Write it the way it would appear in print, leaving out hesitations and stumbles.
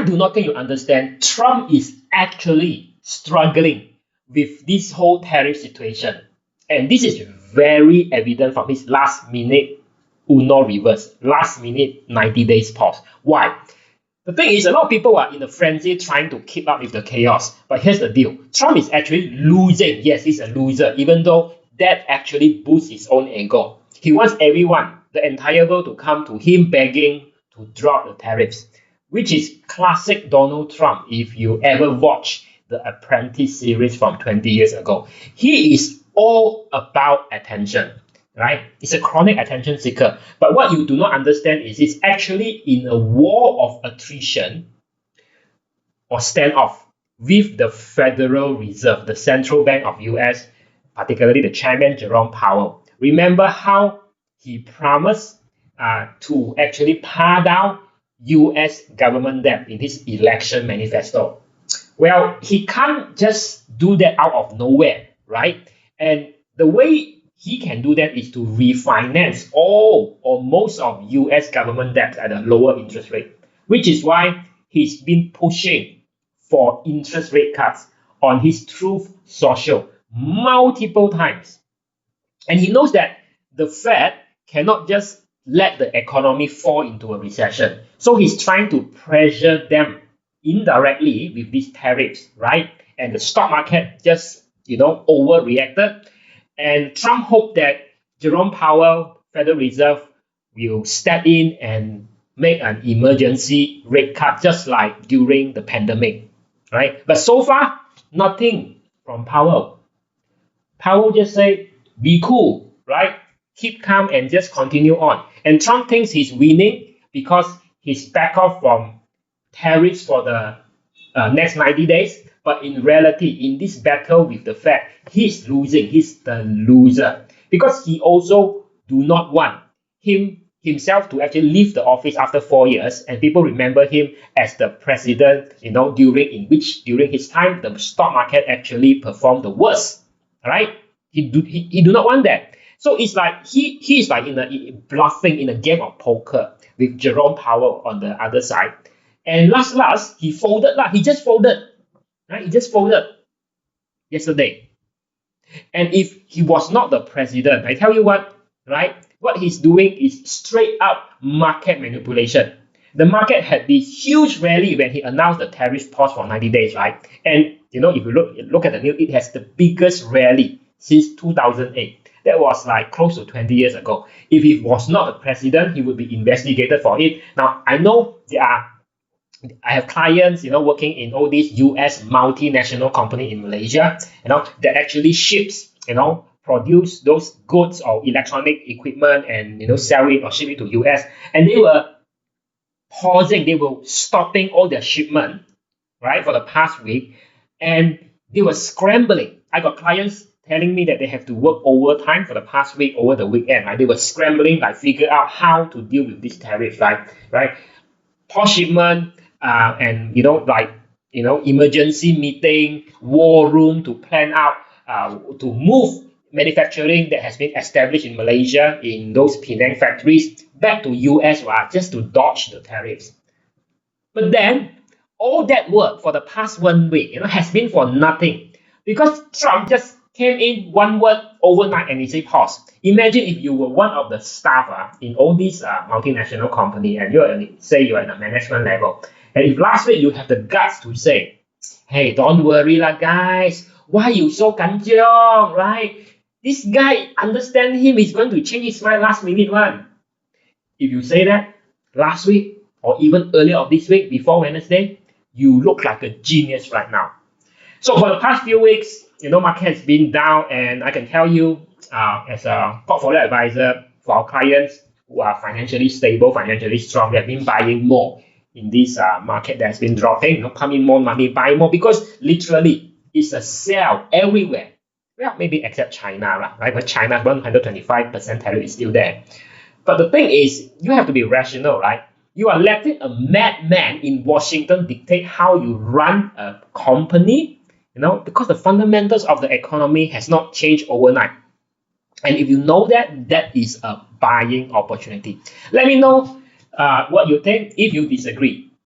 do not think you understand. Trump is actually struggling with this whole tariff situation. And this is very evident from his last minute Uno reverse, last minute 90 days pause. Why? The thing is, a lot of people are in a frenzy trying to keep up with the chaos. But here's the deal. Trump is actually losing. Yes, he's a loser, even though that actually boosts his own ego. He wants everyone, the entire world, to come to him begging to drop the tariffs, which is classic Donald Trump if you ever watch the Apprentice series from 20 years ago. He is all about attention, right? He's a chronic attention seeker. But what you do not understand is he's actually in a war of attrition or standoff with the Federal Reserve, the central bank of US, particularly the chairman, Jerome Powell. Remember how he promised to actually pare down US government debt in his election manifesto. Well, he can't just do that out of nowhere, right? And the way he can do that is to refinance all or most of US government debt at a lower interest rate, which is why he's been pushing for interest rate cuts on his Truth Social multiple times. And he knows that the Fed cannot just let the economy fall into a recession. So he's trying to pressure them indirectly with these tariffs, right? And the stock market just, overreacted. And Trump hoped that Jerome Powell, Federal Reserve, will step in and make an emergency rate cut, just like during the pandemic, right? But so far, nothing from Powell. Powell just say, be cool, right? Keep calm and just continue on. And Trump thinks he's winning because he's back off from tariffs for the next 90 days. But in reality, in this battle with the Fed, he's losing. He's the loser. Because he also do not want himself to actually leave the office after 4 years. And people remember him as the president, during his time, the stock market actually performed the worst. Right? He do not want that. So it's like he is like bluffing in a game of poker with Jerome Powell on the other side. And last, he folded. He just folded. Right? He just folded yesterday. And if he was not the president, I tell you what, right? What he's doing is straight up market manipulation. The market had this huge rally when he announced the tariff pause for 90 days, right? And if you look at the news, it has the biggest rally since 2008. That was like close to 20 years ago. If he was not the president, he would be investigated for it. Now, I know I have clients, working in all these US multinational company in Malaysia, that actually ships, produce those goods or electronic equipment and, sell it or ship it to US. And they were pausing, they were stopping all their shipment, right, for the past week. And they were scrambling. I got clients telling me that they have to work overtime for the past week over the weekend, right? They were scrambling, figure out how to deal with these tariffs, right? Pause shipment, and emergency meeting, war room to plan out to move manufacturing that has been established in Malaysia in those Penang factories back to US, right, just to dodge the tariffs. But then all that work for the past 1 week, has been for nothing because Trump just came in one word overnight and he said pause. Imagine if you were one of the staff in all these multinational company and you're in a management level. And if last week you have the guts to say, hey, don't worry lah guys, why you so kanjiong, right? This guy, understand him, he's going to change his mind last minute one. If you say that last week or even earlier of this week before Wednesday, you look like a genius right now. So for the past few weeks, market has been down, and I can tell you as a portfolio advisor for our clients who are financially stable, financially strong, they have been buying more in this market that's been dropping. Come in more money, buy more, because literally it's a sell everywhere. Well, maybe except China, right? But China's 125% tariff is still there. But the thing is, you have to be rational, right? You are letting a madman in Washington dictate how you run a company, because the fundamentals of the economy has not changed overnight. And if you know that, that is a buying opportunity. Let me know what you think if you disagree.